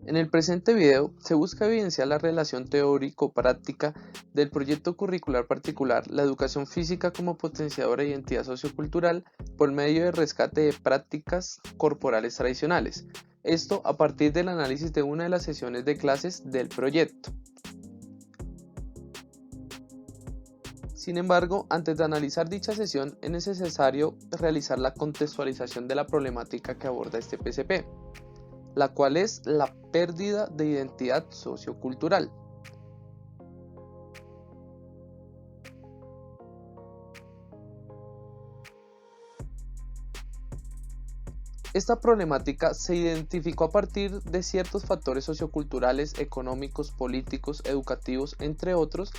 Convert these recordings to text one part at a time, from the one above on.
En el presente video se busca evidenciar la relación teórico-práctica del proyecto curricular particular, la educación física como potenciadora de identidad sociocultural por medio del rescate de prácticas corporales tradicionales. Esto a partir del análisis de una de las sesiones de clases del proyecto. Sin embargo, antes de analizar dicha sesión es necesario realizar la contextualización de la problemática que aborda este PCP, la cual es la pérdida de identidad sociocultural. Esta problemática se identificó a partir de ciertos factores socioculturales, económicos, políticos, educativos, entre otros,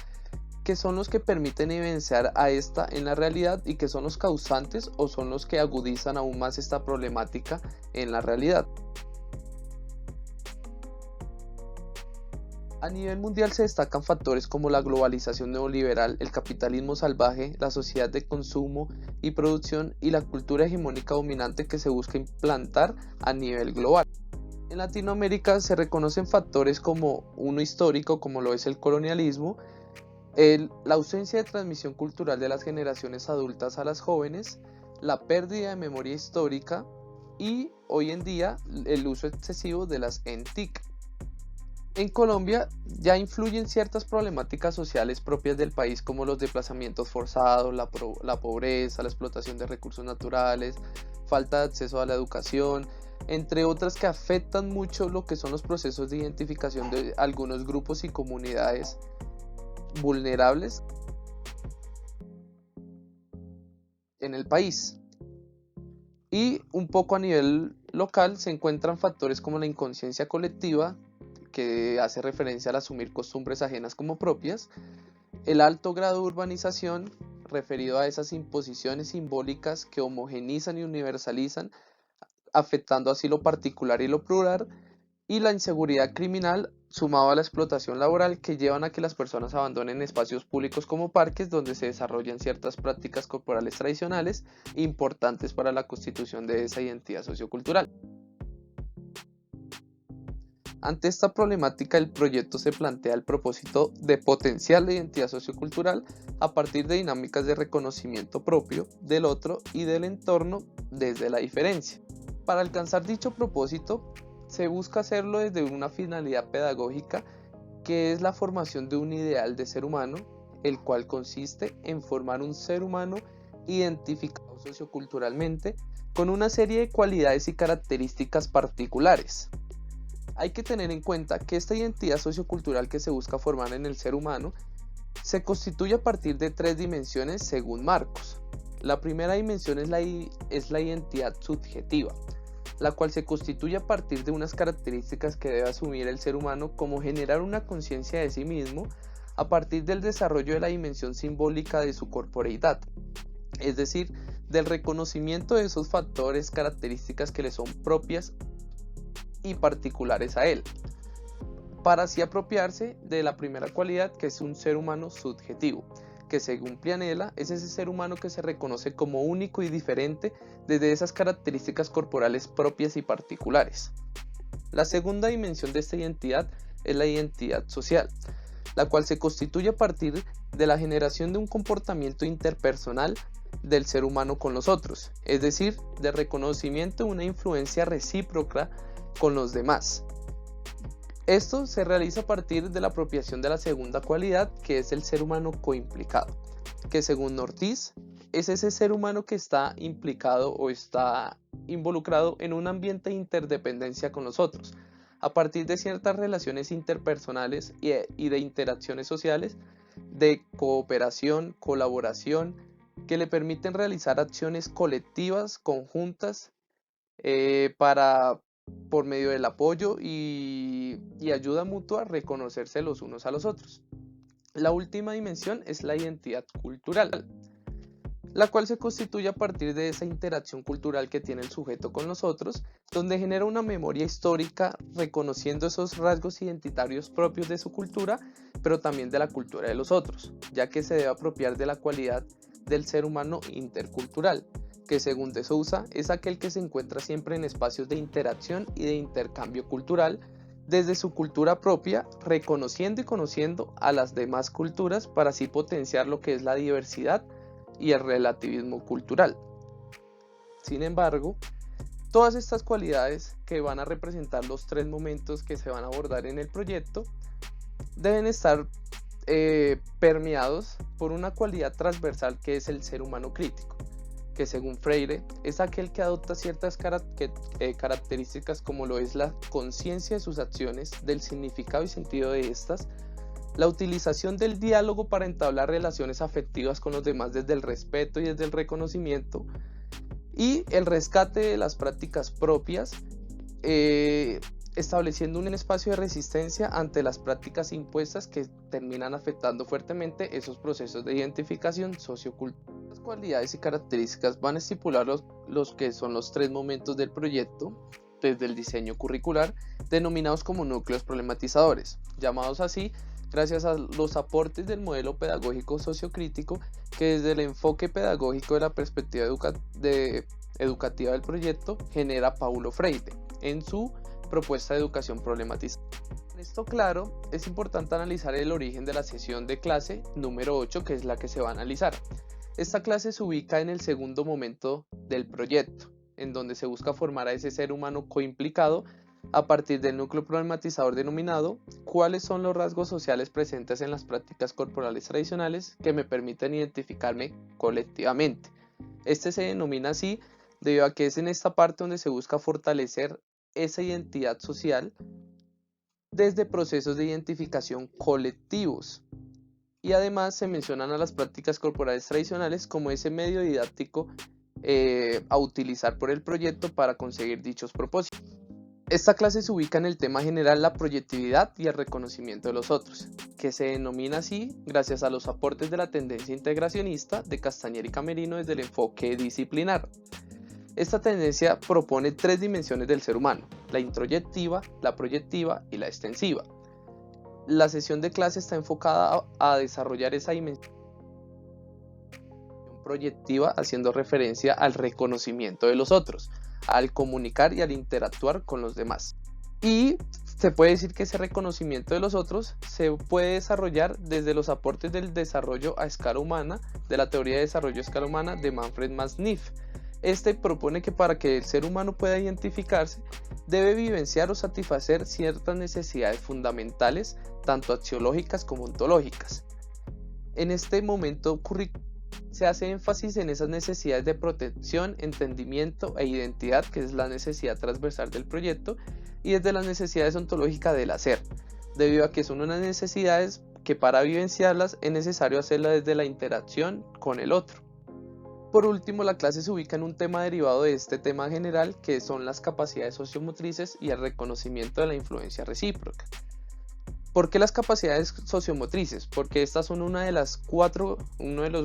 que son los que permiten evidenciar a esta en la realidad y que son los causantes o son los que agudizan aún más esta problemática en la realidad. A nivel mundial se destacan factores como la globalización neoliberal, el capitalismo salvaje, la sociedad de consumo y producción y la cultura hegemónica dominante que se busca implantar a nivel global. En Latinoamérica se reconocen factores como uno histórico, como lo es el colonialismo, la ausencia de transmisión cultural de las generaciones adultas a las jóvenes, la pérdida de memoria histórica y hoy en día el uso excesivo de las ENTIC. En Colombia ya influyen ciertas problemáticas sociales propias del país como los desplazamientos forzados, la pobreza, la explotación de recursos naturales, falta de acceso a la educación, entre otras que afectan mucho lo que son los procesos de identificación de algunos grupos y comunidades vulnerables en el país. Y un poco a nivel local se encuentran factores como la inconsciencia colectiva, que hace referencia al asumir costumbres ajenas como propias, el alto grado de urbanización, referido a esas imposiciones simbólicas que homogenizan y universalizan, afectando así lo particular y lo plural, y la inseguridad criminal sumado a la explotación laboral que llevan a que las personas abandonen espacios públicos como parques donde se desarrollan ciertas prácticas corporales tradicionales importantes para la constitución de esa identidad sociocultural. Ante esta problemática, el proyecto se plantea el propósito de potenciar la identidad sociocultural a partir de dinámicas de reconocimiento propio del otro y del entorno desde la diferencia. Para alcanzar dicho propósito, se busca hacerlo desde una finalidad pedagógica que es la formación de un ideal de ser humano, el cual consiste en formar un ser humano identificado socioculturalmente con una serie de cualidades y características particulares. Hay que tener en cuenta que esta identidad sociocultural que se busca formar en el ser humano se constituye a partir de tres dimensiones según Marcos. La primera dimensión es la identidad subjetiva, la cual se constituye a partir de unas características que debe asumir el ser humano, como generar una conciencia de sí mismo a partir del desarrollo de la dimensión simbólica de su corporeidad, es decir, del reconocimiento de esos factores, características que le son propias y particulares a él, para así apropiarse de la primera cualidad, que es un ser humano subjetivo, que según Pianella es ese ser humano que se reconoce como único y diferente desde esas características corporales propias y particulares. La segunda dimensión de esta identidad es la identidad social, la cual se constituye a partir de la generación de un comportamiento interpersonal del ser humano con los otros, es decir, de reconocimiento de una influencia recíproca con los demás. Esto se realiza a partir de la apropiación de la segunda cualidad, que es el ser humano coimplicado, que según Ortiz es ese ser humano que está implicado o está involucrado en un ambiente de interdependencia con los otros, a partir de ciertas relaciones interpersonales y de interacciones sociales, de cooperación, colaboración, que le permiten realizar acciones colectivas, conjuntas, por medio del apoyo y ayuda mutua, reconocerse los unos a los otros. La última dimensión es la identidad cultural, la cual se constituye a partir de esa interacción cultural que tiene el sujeto con los otros, donde genera una memoria histórica reconociendo esos rasgos identitarios propios de su cultura, pero también de la cultura de los otros, ya que se debe apropiar de la cualidad del ser humano intercultural, que según de Sousa es aquel que se encuentra siempre en espacios de interacción y de intercambio cultural, desde su cultura propia, reconociendo y conociendo a las demás culturas para así potenciar lo que es la diversidad y el relativismo cultural. Sin embargo, todas estas cualidades que van a representar los tres momentos que se van a abordar en el proyecto deben estar permeados por una cualidad transversal que es el ser humano crítico, que según Freire es aquel que adopta ciertas características como lo es la conciencia de sus acciones, del significado y sentido de estas, la utilización del diálogo para entablar relaciones afectivas con los demás desde el respeto y desde el reconocimiento, y el rescate de las prácticas propias, estableciendo un espacio de resistencia ante las prácticas impuestas que terminan afectando fuertemente esos procesos de identificación sociocultural. Las cualidades y características van a estipular los que son los tres momentos del proyecto desde el diseño curricular, denominados como núcleos problematizadores, llamados así gracias a los aportes del modelo pedagógico sociocrítico que desde el enfoque pedagógico de la perspectiva educativa del proyecto genera Paulo Freire en su propuesta de educación problematizada. Con esto claro, es importante analizar el origen de la sesión de clase número 8, que es la que se va a analizar. Esta clase se ubica en el segundo momento del proyecto, en donde se busca formar a ese ser humano coimplicado a partir del núcleo problematizador denominado cuáles son los rasgos sociales presentes en las prácticas corporales tradicionales que me permiten identificarme colectivamente. Este se denomina así debido a que es en esta parte donde se busca fortalecer esa identidad social desde procesos de identificación colectivos. Y además se mencionan a las prácticas corporales tradicionales como ese medio didáctico a utilizar por el proyecto para conseguir dichos propósitos. Esta clase se ubica en el tema general la proyectividad y el reconocimiento de los otros, que se denomina así gracias a los aportes de la tendencia integracionista de Castañer y Camerino desde el enfoque disciplinar. Esta tendencia propone tres dimensiones del ser humano: la introyectiva, la proyectiva y la extensiva. La sesión de clase está enfocada a desarrollar esa dimensión proyectiva, haciendo referencia al reconocimiento de los otros, al comunicar y al interactuar con los demás. Y se puede decir que ese reconocimiento de los otros se puede desarrollar desde los aportes del desarrollo a escala humana, de la teoría de desarrollo a escala humana de Manfred Mann-Kniff. Este propone que para que el ser humano pueda identificarse, debe vivenciar o satisfacer ciertas necesidades fundamentales, tanto axiológicas como ontológicas. En este momento se hace énfasis en esas necesidades de protección, entendimiento e identidad, que es la necesidad transversal del proyecto, y desde las necesidades ontológicas del hacer, debido a que son unas necesidades que para vivenciarlas es necesario hacerlas desde la interacción con el otro. Por último, la clase se ubica en un tema derivado de este tema general, que son las capacidades sociomotrices y el reconocimiento de la influencia recíproca. ¿Por qué las capacidades sociomotrices? Porque estas son uno de los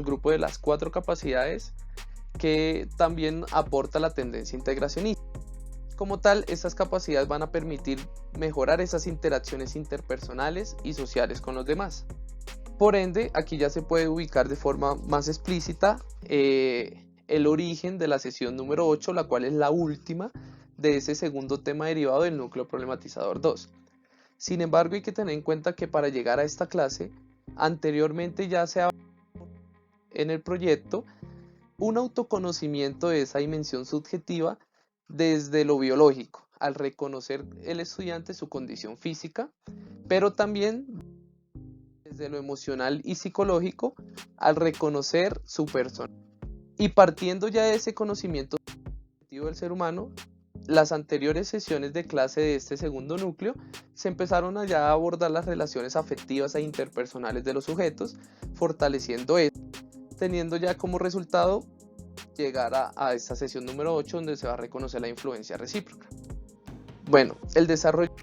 grupos de las 4 capacidades que también aporta la tendencia integracionista. Como tal, estas capacidades van a permitir mejorar esas interacciones interpersonales y sociales con los demás. Por ende, aquí ya se puede ubicar de forma más explícita el origen de la sesión número 8, la cual es la última de ese segundo tema derivado del núcleo problematizador 2. Sin embargo, hay que tener en cuenta que para llegar a esta clase, anteriormente ya se ha en el proyecto un autoconocimiento de esa dimensión subjetiva desde lo biológico, al reconocer el estudiante su condición física, pero también desde lo emocional y psicológico, al reconocer su persona. Y partiendo ya de ese conocimiento subjetivo del ser humano, las anteriores sesiones de clase de este segundo núcleo se empezaron a ya abordar las relaciones afectivas e interpersonales de los sujetos, fortaleciendo esto, teniendo ya como resultado llegar a esta sesión número 8, donde se va a reconocer la influencia recíproca. Bueno, el desarrollo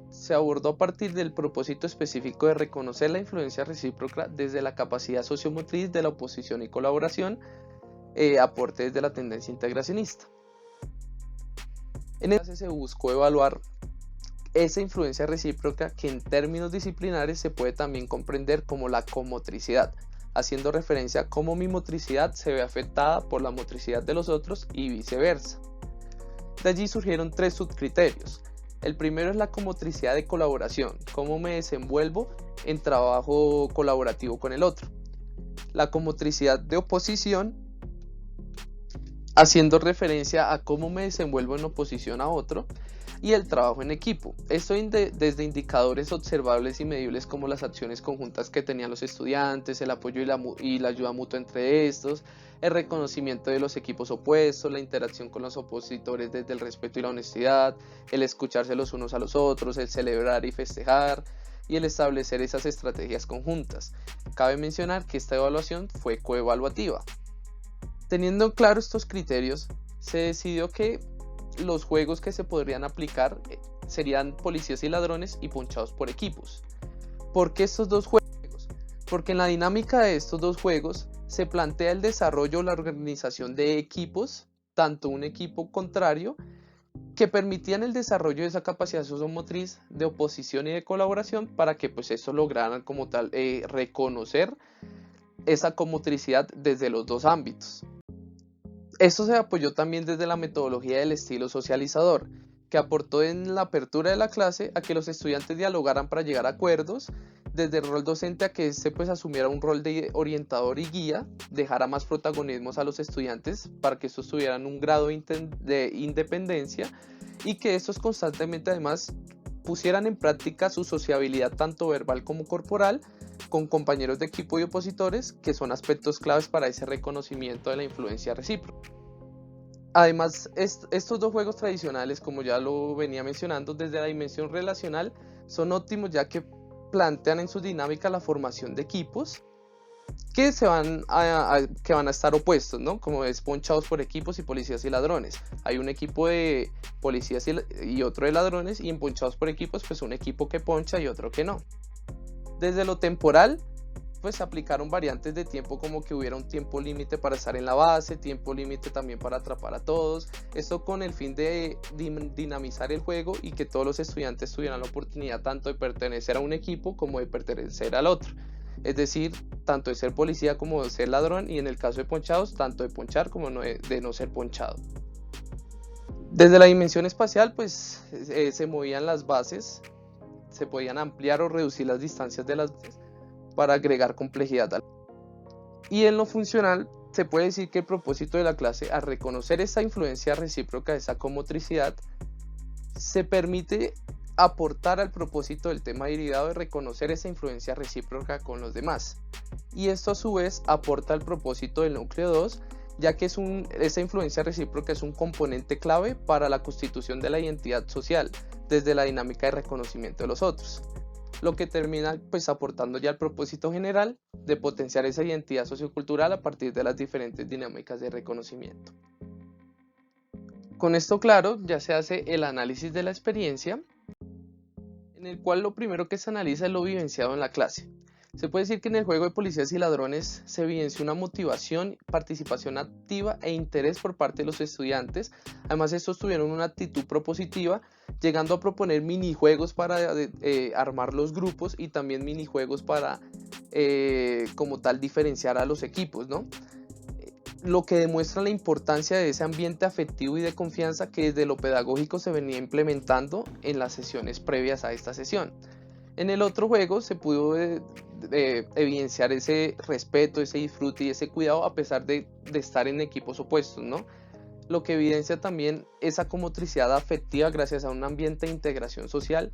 se abordó a partir del propósito específico de reconocer la influencia recíproca desde la capacidad sociomotriz de la oposición y colaboración, aportes de la tendencia integracionista. En esta clase se buscó evaluar esa influencia recíproca que en términos disciplinares se puede también comprender como la comotricidad, haciendo referencia a cómo mi motricidad se ve afectada por la motricidad de los otros y viceversa. De allí surgieron 3 subcriterios, El primero es la comotricidad de colaboración, cómo me desenvuelvo en trabajo colaborativo con el otro. La comotricidad de oposición, haciendo referencia a cómo me desenvuelvo en oposición a otro. Y el trabajo en equipo. Esto desde indicadores observables y medibles como las acciones conjuntas que tenían los estudiantes, el apoyo y la ayuda mutua entre estos, el reconocimiento de los equipos opuestos, la interacción con los opositores desde el respeto y la honestidad, el escucharse los unos a los otros, el celebrar y festejar y el establecer esas estrategias conjuntas. Cabe mencionar que esta evaluación fue coevaluativa. Teniendo claro estos criterios, se decidió que los juegos que se podrían aplicar serían Policías y Ladrones y Ponchados por Equipos. ¿Por qué estos dos juegos? Porque en la dinámica de estos dos juegos se plantea el desarrollo o la organización de equipos, tanto un equipo contrario, que permitían el desarrollo de esa capacidad sociomotriz de oposición y de colaboración para que pues eso lograran como tal reconocer esa comotricidad desde los dos ámbitos. Esto se apoyó también desde la metodología del estilo socializador, que aportó en la apertura de la clase a que los estudiantes dialogaran para llegar a acuerdos, desde el rol docente a que este pues asumiera un rol de orientador y guía, dejara más protagonismos a los estudiantes para que estos tuvieran un grado de independencia y que estos constantemente además pusieran en práctica su sociabilidad tanto verbal como corporal con compañeros de equipo y opositores, que son aspectos claves para ese reconocimiento de la influencia recíproca. Además, estos dos juegos tradicionales, como ya lo venía mencionando, desde la dimensión relacional, son óptimos ya que plantean en su dinámica la formación de equipos que van a estar opuestos, ¿no? Como es Ponchados por Equipos y Policías y Ladrones. Hay un equipo de policías y otro de ladrones, y en Ponchados por Equipos pues un equipo que poncha y otro que no. Desde lo temporal, pues se aplicaron variantes de tiempo como que hubiera un tiempo límite para estar en la base, tiempo límite también para atrapar a todos, esto con el fin de dinamizar el juego y que todos los estudiantes tuvieran la oportunidad tanto de pertenecer a un equipo como de pertenecer al otro, es decir, tanto de ser policía como de ser ladrón, y en el caso de ponchados, tanto de ponchar como de no ser ponchado. Desde la dimensión espacial, pues se movían las bases, se podían ampliar o reducir las distancias de las bases para agregar complejidad. Y en lo funcional, se puede decir que el propósito de la clase, al reconocer esa influencia recíproca, esa comotricidad, se permite aportar al propósito del tema derivado de reconocer esa influencia recíproca con los demás. Y esto a su vez aporta al propósito del núcleo 2, ya que esa influencia recíproca es un componente clave para la constitución de la identidad social, desde la dinámica de reconocimiento de los otros, lo que termina pues aportando ya al propósito general de potenciar esa identidad sociocultural a partir de las diferentes dinámicas de reconocimiento. Con esto claro, ya se hace el análisis de la experiencia, en el cual lo primero que se analiza es lo vivenciado en la clase. Se puede decir que en el juego de Policías y Ladrones se evidenció una motivación, participación activa e interés por parte de los estudiantes. Además, estos tuvieron una actitud propositiva, llegando a proponer minijuegos para armar los grupos y también minijuegos para como tal diferenciar a los equipos, ¿no? Lo que demuestra la importancia de ese ambiente afectivo y de confianza que desde lo pedagógico se venía implementando en las sesiones previas a esta sesión. En el otro juego se pudo evidenciar ese respeto, ese disfrute y ese cuidado a pesar de estar en equipos opuestos, ¿no? Lo que evidencia también esa comotricidad afectiva gracias a un ambiente de integración social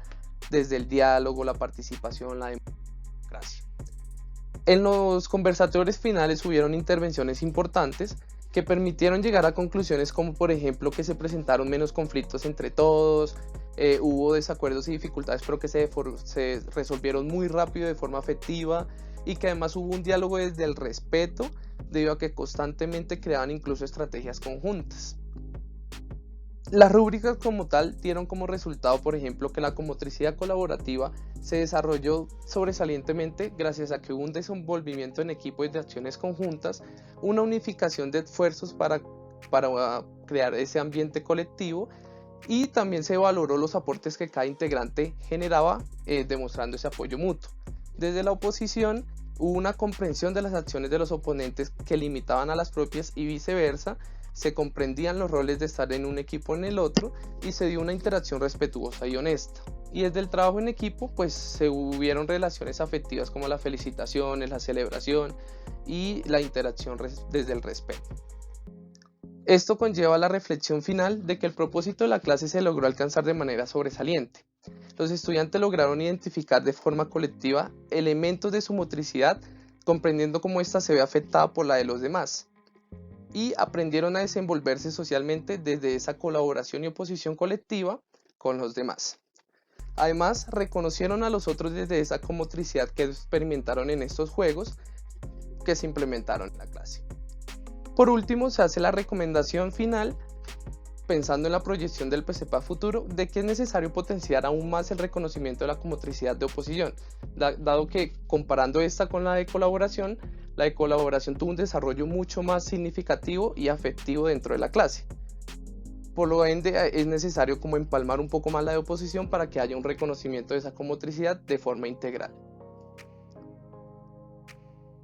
desde el diálogo, la participación, la democracia. En los conversatorios finales hubieron intervenciones importantes que permitieron llegar a conclusiones como por ejemplo que se presentaron menos conflictos entre todos, hubo desacuerdos y dificultades pero que se resolvieron muy rápido de forma afectiva, y que además hubo un diálogo desde el respeto debido a que constantemente creaban incluso estrategias conjuntas. Las rúbricas como tal dieron como resultado, por ejemplo, que la comotricidad colaborativa se desarrolló sobresalientemente gracias a que hubo un desenvolvimiento en equipo y de acciones conjuntas, una unificación de esfuerzos para crear ese ambiente colectivo, y también se valoró los aportes que cada integrante generaba, demostrando ese apoyo mutuo. Desde la oposición hubo una comprensión de las acciones de los oponentes que limitaban a las propias y viceversa, se comprendían los roles de estar en un equipo o en el otro y se dio una interacción respetuosa y honesta. Y desde el trabajo en equipo pues se hubieron relaciones afectivas como la felicitación, la celebración y la interacción desde el respeto. Esto conlleva la reflexión final de que el propósito de la clase se logró alcanzar de manera sobresaliente. Los estudiantes lograron identificar de forma colectiva elementos de su motricidad, comprendiendo cómo ésta se ve afectada por la de los demás, y aprendieron a desenvolverse socialmente desde esa colaboración y oposición colectiva con los demás. Además, reconocieron a los otros desde esa comotricidad que experimentaron en estos juegos que se implementaron en la clase. Por último, se hace la recomendación final, pensando en la proyección del PCP a futuro, de que es necesario potenciar aún más el reconocimiento de la comotricidad de oposición, dado que comparando esta con la de colaboración tuvo un desarrollo mucho más significativo y afectivo dentro de la clase. Por lo ende, es necesario como empalmar un poco más la de oposición para que haya un reconocimiento de esa comotricidad de forma integral.